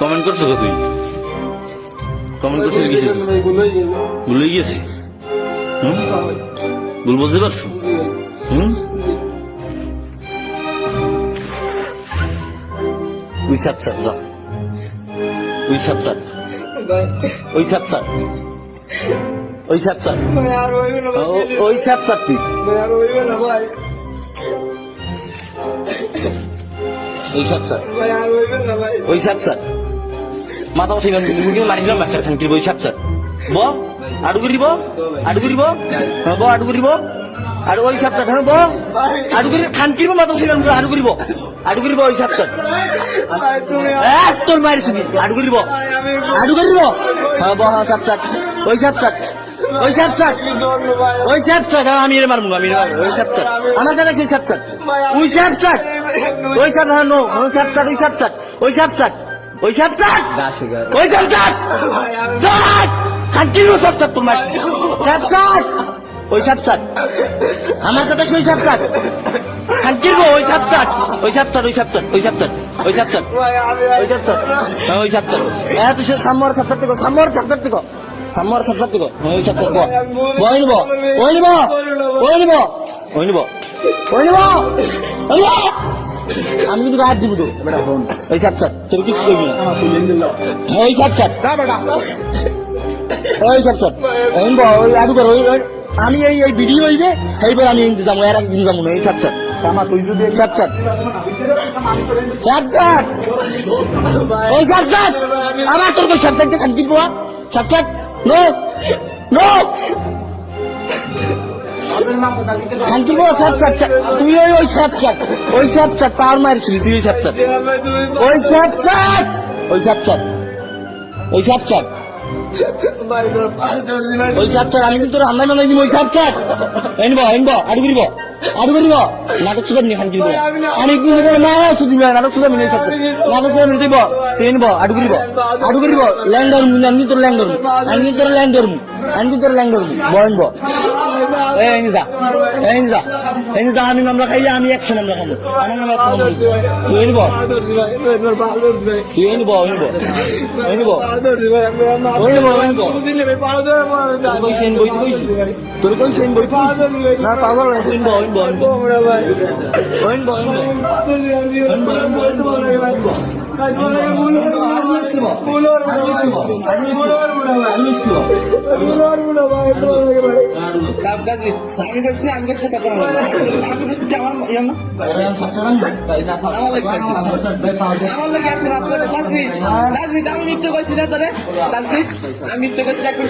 Comment করছো তুই? Comment করছিস কিছু? ভুলে গিয়েছি। ভুল বুঝতে পারছো? ওই সাপসাপ যা, ওই সাপসাপ, ওই সাপসাপ, ওই সাপসাপ, ওই সাপসাপ তুই ওই সাপসাপ, ওই সাপসাপ মাথা বসে মারি দিলাম মাস্টার খান কি ওই সাপসাপ ব আড়ু করিব, আড়ু করিব, ব আড়ু করিব, আর ওই সাপসাপ হ্যাঁ ব আড়ু করি খান কিনব মাথা বসে আড়ু করিব, আড়ু করিব ওই সাপসাপ তোর মায়ের শুধু আড়ু করিব, আড়ু করিব হ্যাঁ ব হ্যাঁ সাপসাপ, ওই সাপসাপ, ওই সাপসাপ, ওই সাপসাপ আমি এর মারবো, আমি ওই সাপসাপ আমার দাদা সেই সাপসাপ, ওই সাপসাপ, ওই সাপ হ্যাঁ নো ওই সাপসাপ, ওই সাপসাপ, ওই সাপসাপ, ওই সাপসাপ, ওই সাপসাপ খানকির সাপসাপ তোমার সাপসাপ, ওই সাপসাপ আমার দাদা সেই সাপসাপ খানকির ওই সাপসাপ, ওই সাপসাপ, ওই সাপসাপ, ওই সাপসাপ, ওই সাপসাপ, ওই সাপসাপ, ওই সাপসাপ এত সে সাম্যর সাপসাপ থেকে সাম্যর সাপসাপ থেকে সাম্যর সাপসাপ থেকে ওই সাপসাপ বই নিব, ওই নিব, ওই নিব, ওই নিব, ওই নিব, ওই নিব আমি কিন্তু হাত দিব তো ওই সাপসাপ তোর কিছু করবি না ওই সাপসাপ, ওই সাপসাপ ওই আডু কর আমি এই ভিডিও হইবে এইবার আমি যাবো এর একদিন যাবো না এই সাপসাপ সাপসাপ, সাপসাপ, ওই সাপসাপ আমার তোর কই সাপসাপকে খান কিনবো সাপসাপ নো নো খান কিনবো সাপসাপ তুই ওই সাপসাপ, ওই সাপসাপ পাওয়ার মারছিলি তুই ওই সাপসাপ, ওই সাপসাপ, ওই সাপসাপ, ওই সাপসাপ, ওই সাপসাপ আমি কিন্তু রান্না বান্না দিব ওই সাপসাপ এনব এনব আড়ু করিব, আড়ু করিব নাটক সুদাম নি খান কিনবো আমি কি না সুদিন নাটক সুদাম নি সাপসাপ নাটক সুদাম নি দিব তুই এনব আড়ু করিব, আড়ু করিব ল্যান্ডর মু আমি তোর ল্যান্ডর মু আমি তোর ল্যান্ডর মু আমি তোর ল্যান্ডর মু বনব এই যা, এই যা, এই যা আমি আমরা খাই আমি 100 আমরা খাবো আমার নাম খাবো তুই এনব, তুই এনব, এনব, এনব, ওইনব, ওইনব তোর কই সেন বই না পাগল ওইনব, ওইনব, ওইনব, ওইনব আমি মিথ্যে করছি চাকরি